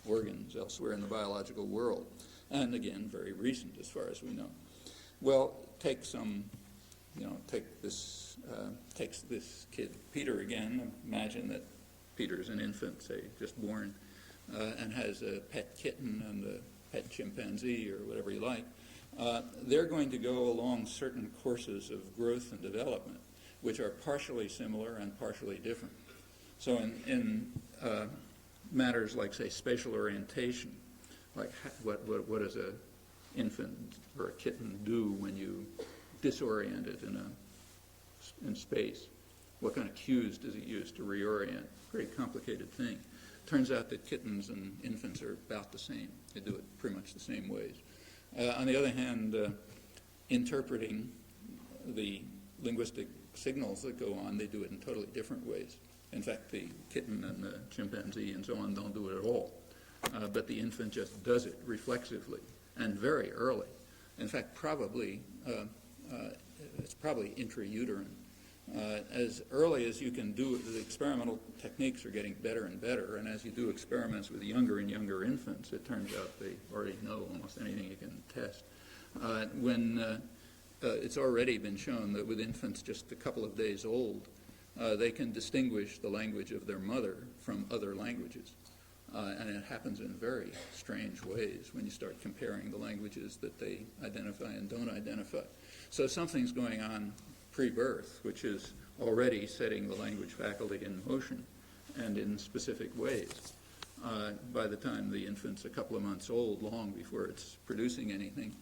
organs elsewhere in the biological world. And again, very recent as far as we know. Well, take this kid, Peter, again. Imagine that Peter's an infant, say, just born, and has a pet kitten and a pet chimpanzee or whatever you like. They're going to go along certain courses of growth and development, which are partially similar and partially different. So in matters like, say, spatial orientation, like what does an infant or a kitten do when you disorient it in space? What kind of cues does it use to reorient? Very complicated thing. Turns out that kittens and infants are about the same. They do it pretty much the same ways. On the other hand, interpreting the linguistic signals that go on, they do it in totally different ways. In fact, the kitten and the chimpanzee and so on don't do it at all. But the infant just does it reflexively and very early. In fact, it's probably intrauterine. As early as you can do it, the experimental techniques are getting better and better, and as you do experiments with younger and younger infants, it turns out they already know almost anything you can test. It's already been shown that with infants just a couple of days old, they can distinguish the language of their mother from other languages. And it happens in very strange ways when you start comparing the languages that they identify and don't identify. So something's going on pre-birth, which is already setting the language faculty in motion and in specific ways. By the time the infant's a couple of months old, long before it's producing anything,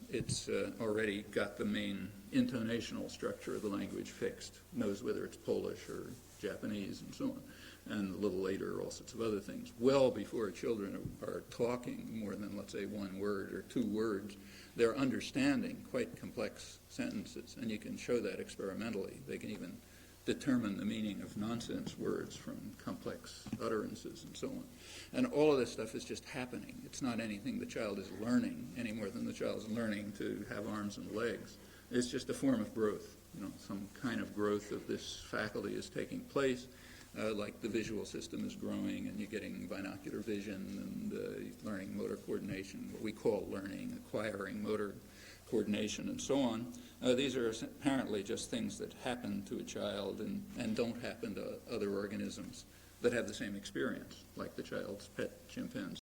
it's already got the main intonational structure of the language fixed, knows whether it's Polish or Japanese and so on, and a little later all sorts of other things. Well before children are talking more than, let's say, one word or two words, they're understanding quite complex sentences, and you can show that experimentally. They can even determine the meaning of nonsense words from complex utterances and so on. And all of this stuff is just happening. It's not anything the child is learning any more than the child is learning to have arms and legs. It's just a form of growth. Some kind of growth of this faculty is taking place, like the visual system is growing and you're getting binocular vision and learning motor coordination, what we call learning, acquiring motor coordination and so on. These are apparently just things that happen to a child and don't happen to other organisms that have the same experience, like the child's pet chimpanzee.